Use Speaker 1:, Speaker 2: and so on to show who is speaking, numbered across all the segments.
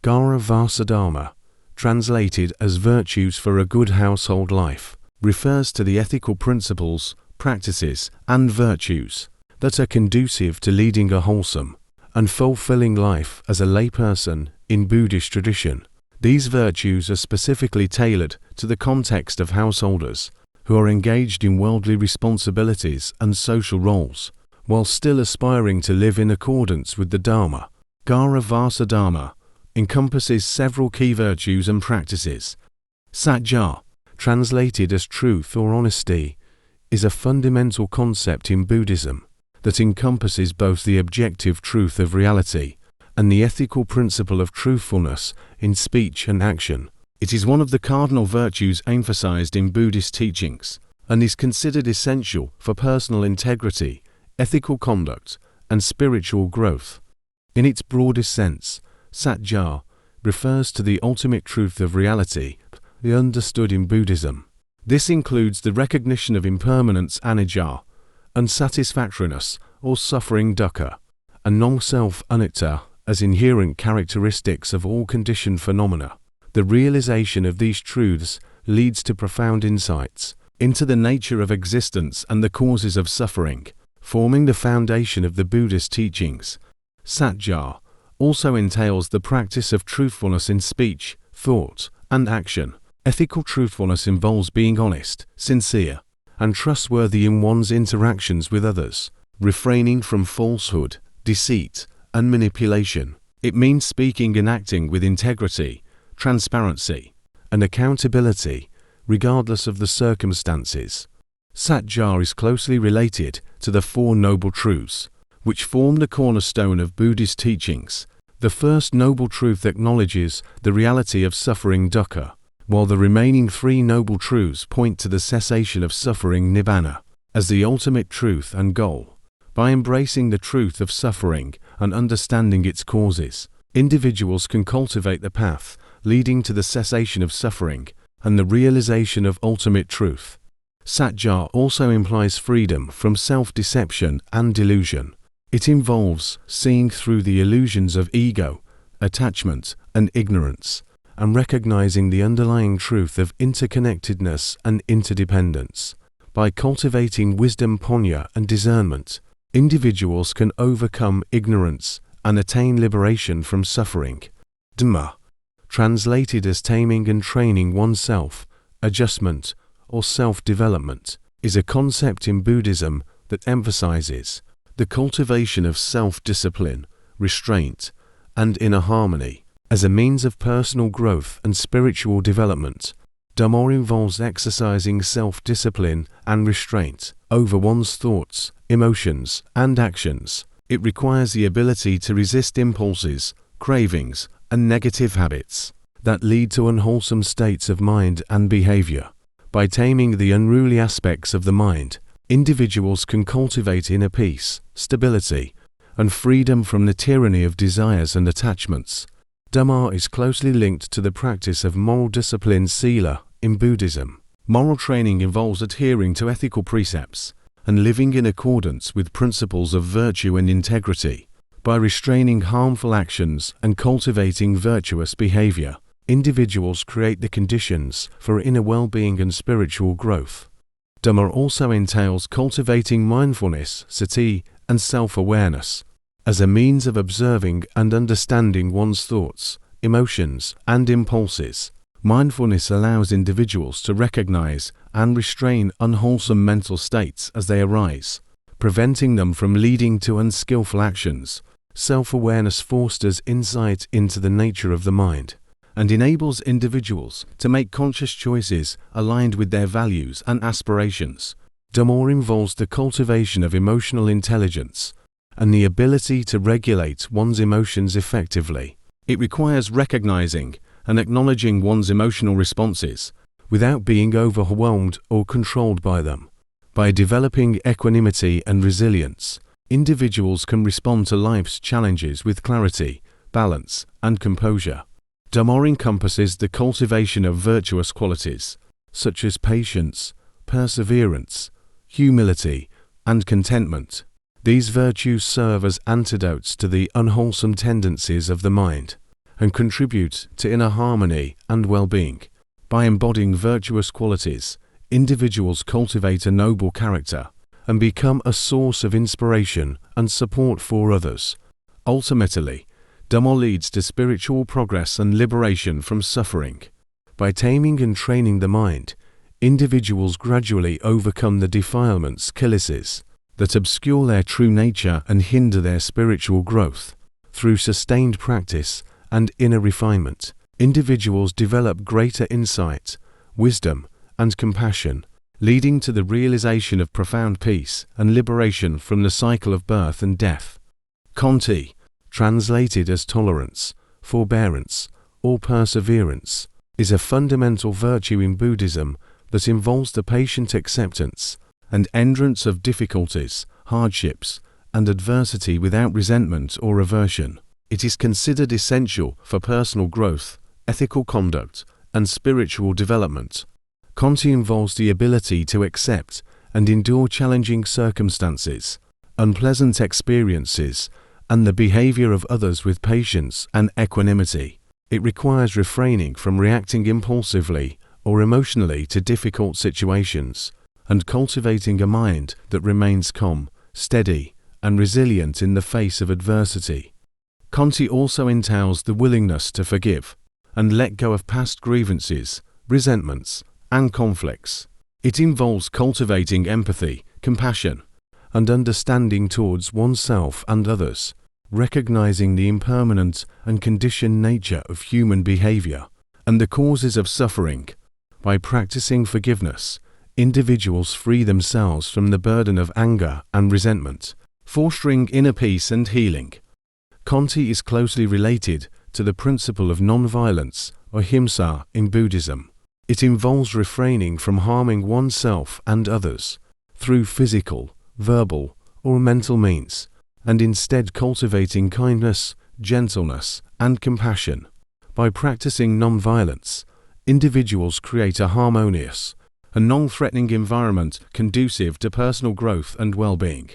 Speaker 1: Dama, translated as virtues for a good household life, refers to the ethical principles, practices, and virtues that are conducive to leading a wholesome and fulfilling life as a layperson in Buddhist tradition. These virtues are specifically tailored to the context of householders who are engaged in worldly responsibilities and social roles, while still aspiring to live in accordance with the Dharma. Dama encompasses several key virtues and practices. Sacca, translated as truth or honesty, is a fundamental concept in Buddhism that encompasses both the objective truth of reality and the ethical principle of truthfulness in speech and action. It is one of the cardinal virtues emphasized in Buddhist teachings and is considered essential for personal integrity, ethical conduct, and spiritual growth. In its broadest sense, Sacca refers to the ultimate truth of reality, the understood in Buddhism. This includes the recognition of impermanence anicca, unsatisfactoriness or suffering dukkha, and non-self anitta as inherent characteristics of all conditioned phenomena. The realization of these truths leads to profound insights into the nature of existence and the causes of suffering, forming the foundation of the Buddhist teachings. Sacca also entails the practice of truthfulness in speech, thought, and action. Ethical truthfulness involves being honest, sincere, and trustworthy in one's interactions with others, refraining from falsehood, deceit, and manipulation. It means speaking and acting with integrity, transparency, and accountability, regardless of the circumstances. Sacca is closely related to the Four Noble Truths, which form the cornerstone of Buddhist teachings. The first noble truth acknowledges the reality of suffering dukkha, while the remaining three noble truths point to the cessation of suffering nibbana as the ultimate truth and goal. By embracing the truth of suffering and understanding its causes, individuals can cultivate the path leading to the cessation of suffering and the realization of ultimate truth. Sacca also implies freedom from self-deception and delusion. It involves seeing through the illusions of ego, attachment, and ignorance, and recognizing the underlying truth of interconnectedness and interdependence. By cultivating wisdom, punya, and discernment, individuals can overcome ignorance and attain liberation from suffering. Dama, translated as taming and training oneself, adjustment, or self-development, is a concept in Buddhism that emphasizes the cultivation of self-discipline, restraint, and inner harmony as a means of personal growth and spiritual development. Dama involves exercising self-discipline and restraint over one's thoughts, emotions, and actions. It requires the ability to resist impulses, cravings, and negative habits that lead to unwholesome states of mind and behavior. By taming the unruly aspects of the mind, individuals can cultivate inner peace, stability, and freedom from the tyranny of desires and attachments. Dama is closely linked to the practice of moral discipline sila in Buddhism. Moral training involves adhering to ethical precepts and living in accordance with principles of virtue and integrity. By restraining harmful actions and cultivating virtuous behavior, individuals create the conditions for inner well-being and spiritual growth. Dama also entails cultivating mindfulness, sati, and self-awareness as a means of observing and understanding one's thoughts, emotions, and impulses. Mindfulness allows individuals to recognize and restrain unwholesome mental states as they arise, preventing them from leading to unskillful actions. Self-awareness fosters insight into the nature of the mind and enables individuals to make conscious choices aligned with their values and aspirations. Dama involves the cultivation of emotional intelligence and the ability to regulate one's emotions effectively. It requires recognizing and acknowledging one's emotional responses without being overwhelmed or controlled by them. By developing equanimity and resilience, individuals can respond to life's challenges with clarity, balance, and composure. Dama encompasses the cultivation of virtuous qualities, such as patience, perseverance, humility, and contentment. These virtues serve as antidotes to the unwholesome tendencies of the mind and contribute to inner harmony and well-being. By embodying virtuous qualities, individuals cultivate a noble character and become a source of inspiration and support for others. Ultimately, Dama leads to spiritual progress and liberation from suffering. By taming and training the mind, individuals gradually overcome the defilements, kilesas, that obscure their true nature and hinder their spiritual growth. Through sustained practice and inner refinement, individuals develop greater insight, wisdom, and compassion, leading to the realization of profound peace and liberation from the cycle of birth and death. Khanti, translated as tolerance, forbearance, or perseverance, is a fundamental virtue in Buddhism that involves the patient acceptance and endurance of difficulties, hardships, and adversity without resentment or aversion. It is considered essential for personal growth, ethical conduct, and spiritual development. Khanti involves the ability to accept and endure challenging circumstances, unpleasant experiences, and the behavior of others with patience and equanimity. It requires refraining from reacting impulsively or emotionally to difficult situations, and cultivating a mind that remains calm, steady, and resilient in the face of adversity. Khanti also entails the willingness to forgive and let go of past grievances, resentments, and conflicts. It involves cultivating empathy, compassion, and understanding towards oneself and others, recognizing the impermanent and conditioned nature of human behavior and the causes of suffering. By practicing forgiveness, individuals free themselves from the burden of anger and resentment, fostering inner peace and healing. Khanti is closely related to the principle of non-violence, or ahimsa, in Buddhism. It involves refraining from harming oneself and others through physical, verbal, or mental means, and instead cultivating kindness, gentleness, and compassion. By practicing non-violence, individuals create a harmonious and non-threatening environment conducive to personal growth and well-being.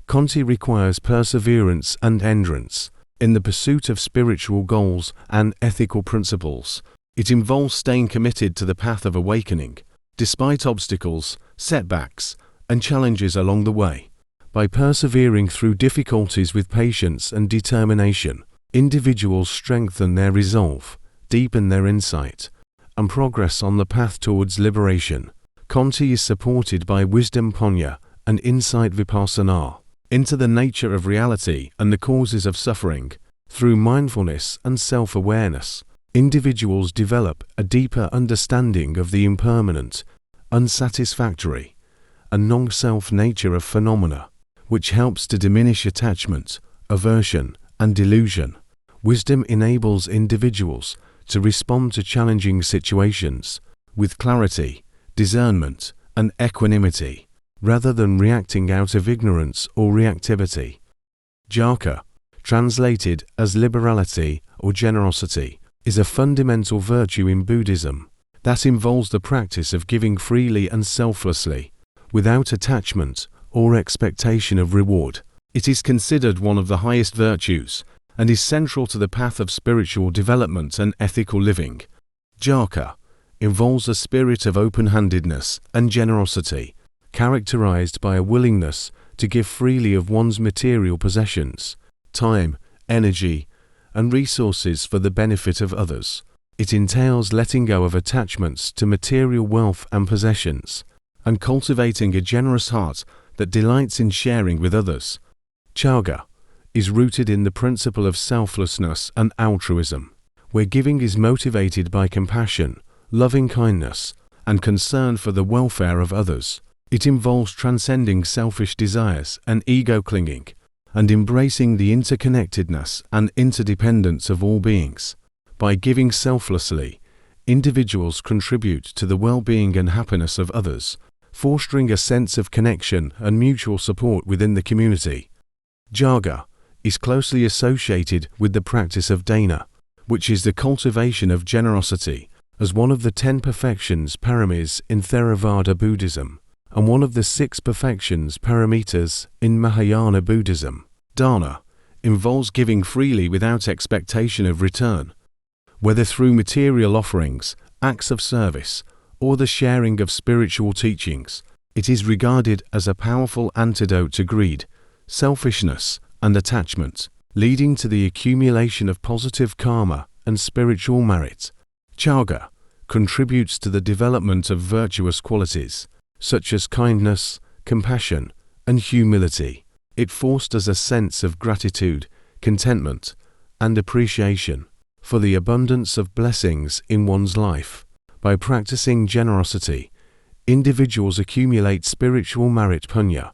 Speaker 1: Khanti requires perseverance and endurance in the pursuit of spiritual goals and ethical principles. It involves staying committed to the path of awakening, despite obstacles, setbacks, and challenges along the way. By persevering through difficulties with patience and determination, individuals strengthen their resolve, deepen their insight, and progress on the path towards liberation. Khanti is supported by wisdom panya and insight vipassana into the nature of reality and the causes of suffering. Through mindfulness and self-awareness, individuals develop a deeper understanding of the impermanent, unsatisfactory, and non-self nature of phenomena, which helps to diminish attachment, aversion, and delusion. Wisdom enables individuals to respond to challenging situations with clarity, discernment, and equanimity, rather than reacting out of ignorance or reactivity. Cāga, translated as liberality or generosity, is a fundamental virtue in Buddhism that involves the practice of giving freely and selflessly, without attachment or expectation of reward. It is considered one of the highest virtues and is central to the path of spiritual development and ethical living. Cāga involves a spirit of open-handedness and generosity, characterized by a willingness to give freely of one's material possessions, time, energy, and resources for the benefit of others. It entails letting go of attachments to material wealth and possessions, and cultivating a generous heart that delights in sharing with others. Cāga is rooted in the principle of selflessness and altruism, where giving is motivated by compassion, loving kindness, and concern for the welfare of others. It involves transcending selfish desires and ego clinging, and embracing the interconnectedness and interdependence of all beings. By giving selflessly, individuals contribute to the well-being and happiness of others, fostering a sense of connection and mutual support within the community. Cāga is closely associated with the practice of dana, which is the cultivation of generosity, as one of the 10 perfections paramis in Theravada Buddhism, and one of the 6 perfections paramitas in Mahayana Buddhism. Dana involves giving freely without expectation of return, whether through material offerings, acts of service, or the sharing of spiritual teachings. It is regarded as a powerful antidote to greed, selfishness, and attachment, leading to the accumulation of positive karma and spiritual merit. Cāga contributes to the development of virtuous qualities, such as kindness, compassion, and humility. It fosters a sense of gratitude, contentment, and appreciation for the abundance of blessings in one's life. By practicing generosity, individuals accumulate spiritual merit punya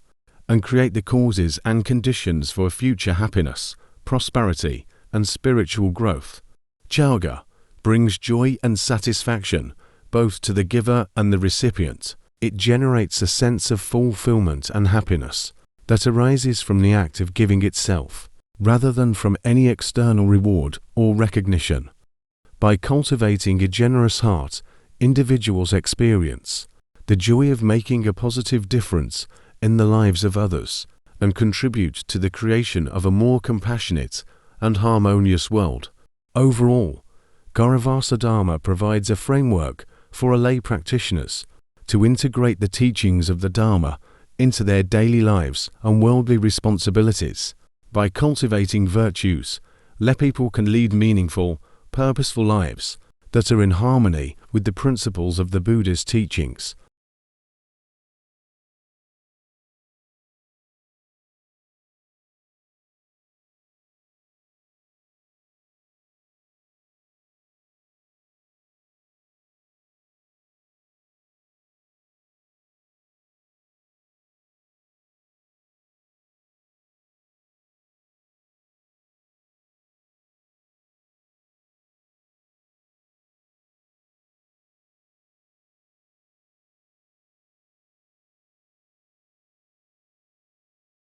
Speaker 1: and create the causes and conditions for future happiness, prosperity, and spiritual growth. Cāga brings joy and satisfaction both to the giver and the recipient. It generates a sense of fulfillment and happiness that arises from the act of giving itself, rather than from any external reward or recognition. By cultivating a generous heart, individuals experience the joy of making a positive difference in the lives of others and contribute to the creation of a more compassionate and harmonious world. Overall, Guruvasa Dharma provides a framework for lay practitioners to integrate the teachings of the Dharma into their daily lives and worldly responsibilities. By cultivating virtues, lay people can lead meaningful, purposeful lives that are in harmony with the principles of the Buddha's teachings.